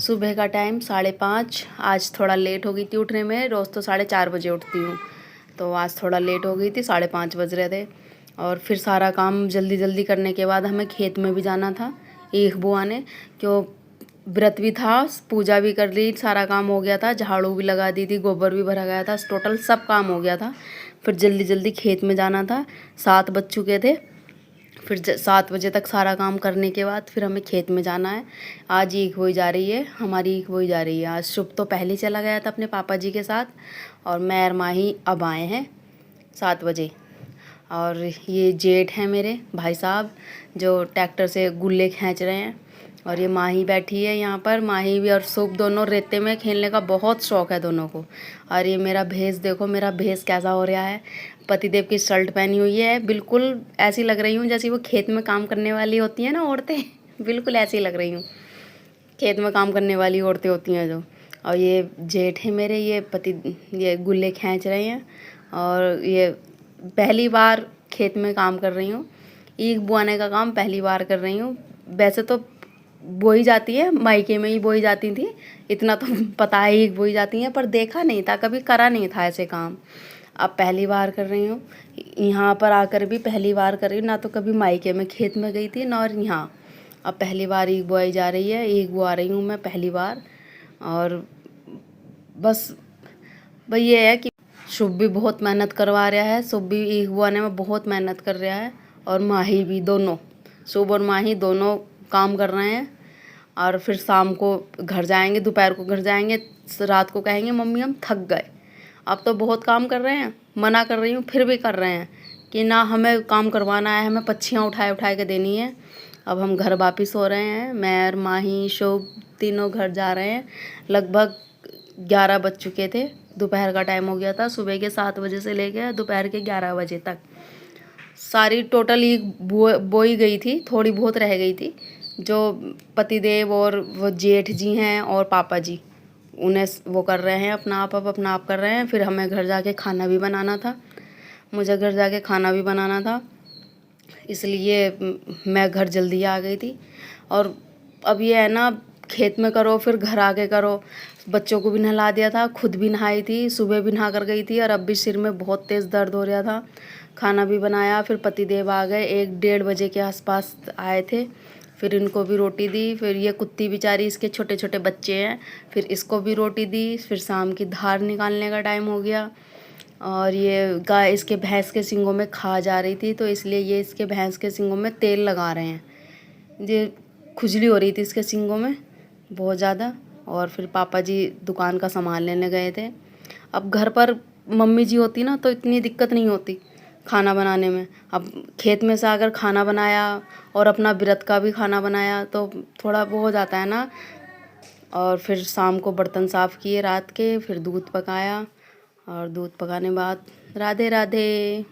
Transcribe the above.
सुबह का टाइम 5:30। आज थोड़ा लेट हो गई थी उठने में। रोज़ तो 4:30 बजे उठती हूँ, तो आज थोड़ा लेट हो गई थी। 5:30 बज रहे थे और फिर सारा काम जल्दी जल्दी करने के बाद हमें खेत में भी जाना था ईख बोआने। क्यों, व्रत भी था, पूजा भी कर ली, सारा काम हो गया था, झाड़ू भी लगा दी थी, गोबर भी भरा गया था, टोटल सब काम हो गया था। फिर जल्दी जल्दी खेत में जाना था। 7 बज चुके थे। फिर 7 बजे तक सारा काम करने के बाद फिर हमें खेत में जाना है। आज ईख बोई जा रही है, हमारी ईख बोई जा रही है। आज शुभ तो पहले ही चला गया था अपने पापा जी के साथ, और मैं और माही अब आए हैं 7 बजे। और ये जेठ हैं मेरे भाई साहब, जो ट्रैक्टर से गुल्ले खींच रहे हैं। और ये माही बैठी है यहाँ पर। माही भी और शुभ दोनों रेते में खेलने का बहुत शौक़ है दोनों को। और ये मेरा भेस देखो, मेरा भेस कैसा हो रहा है। पतिदेव की शर्ट पहनी हुई है, बिल्कुल ऐसी लग रही हूँ जैसे वो खेत में काम करने वाली होती हैं ना औरतें बिल्कुल ऐसी लग रही हूँ, खेत में काम करने वाली औरतें होती हैं जो। और ये जेठ है मेरे, ये गुल्ले खींच रहे हैं। और ये पहली बार खेत में काम कर रही हूँ, ईख बोआने का काम पहली बार कर रही हूँ। वैसे तो बोई जाती है, मायके में ही बोई जाती थी, इतना तो पता है ईख बोई जाती हैं, पर देखा नहीं था, कभी करा नहीं था ऐसे काम। अब पहली बार कर रही हूँ, यहाँ पर आकर भी पहली बार कर रही हूँ। ना तो कभी मायके में खेत में गई थी ना और यहाँ। अब पहली बार ईख बोई जा रही है, ईख बोआ रही हूँ मैं पहली बार। और बस भाई ये है कि शुभ भी बहुत मेहनत करवा रहा है, शुभ भी ईख बोआने में बहुत मेहनत कर रहा है। और माही भी, दोनों शुभ और माही दोनों काम कर रहे हैं। और फिर शाम को घर जाएंगे, दोपहर को घर जाएंगे, रात को कहेंगे मम्मी हम थक गए। अब तो बहुत काम कर रहे हैं, मना कर रही हूँ फिर भी कर रहे हैं कि ना हमें काम करवाना है, हमें पच्छियाँ उठाए उठाए के देनी है। अब हम घर वापिस हो रहे हैं, मैं और माही शुभ तीनों घर जा रहे हैं। लगभग 11 बज चुके थे, दोपहर का टाइम हो गया था। सुबह के 7 बजे से लेकर दोपहर के 11 बजे तक सारी टोटल ईख बोई गई थी, थोड़ी बहुत रह गई थी। जो पतिदेव और वो जेठ जी हैं और पापा जी, उन्हें वो कर रहे हैं, अपना आप कर रहे हैं। फिर हमें घर जाके खाना भी बनाना था, मुझे घर जाके खाना भी बनाना था, इसलिए मैं घर जल्दी आ गई थी। और अब ये है ना, खेत में करो फिर घर आके करो। बच्चों को भी नहला दिया था, खुद भी नहाई थी, सुबह भी नहा कर गई थी। और अब भी सिर में बहुत तेज़ दर्द हो रहा था। खाना भी बनाया, फिर पतिदेव आ गए, 1-1:30 बजे के आसपास आए थे। फिर इनको भी रोटी दी। फिर ये कुत्ती बेचारी, इसके छोटे छोटे बच्चे हैं, फिर इसको भी रोटी दी। फिर शाम की धार निकालने का टाइम हो गया। और ये गाय इसके भैंस के सींगों में खा जा रही थी, तो इसलिए ये इसके भैंस के सींगों में तेल लगा रहे हैं। ये खुजली हो रही थी इसके सींगों में बहुत ज़्यादा। और फिर पापा जी दुकान का सामान लेने गए थे। अब घर पर मम्मी जी होती ना तो इतनी दिक्कत नहीं होती खाना बनाने में। अब खेत में से आकर खाना बनाया और अपना व्रत का भी खाना बनाया, तो थोड़ा वो हो जाता है ना। और फिर शाम को बर्तन साफ़ किए रात के, फिर दूध पकाया। और दूध पकाने बाद राधे राधे।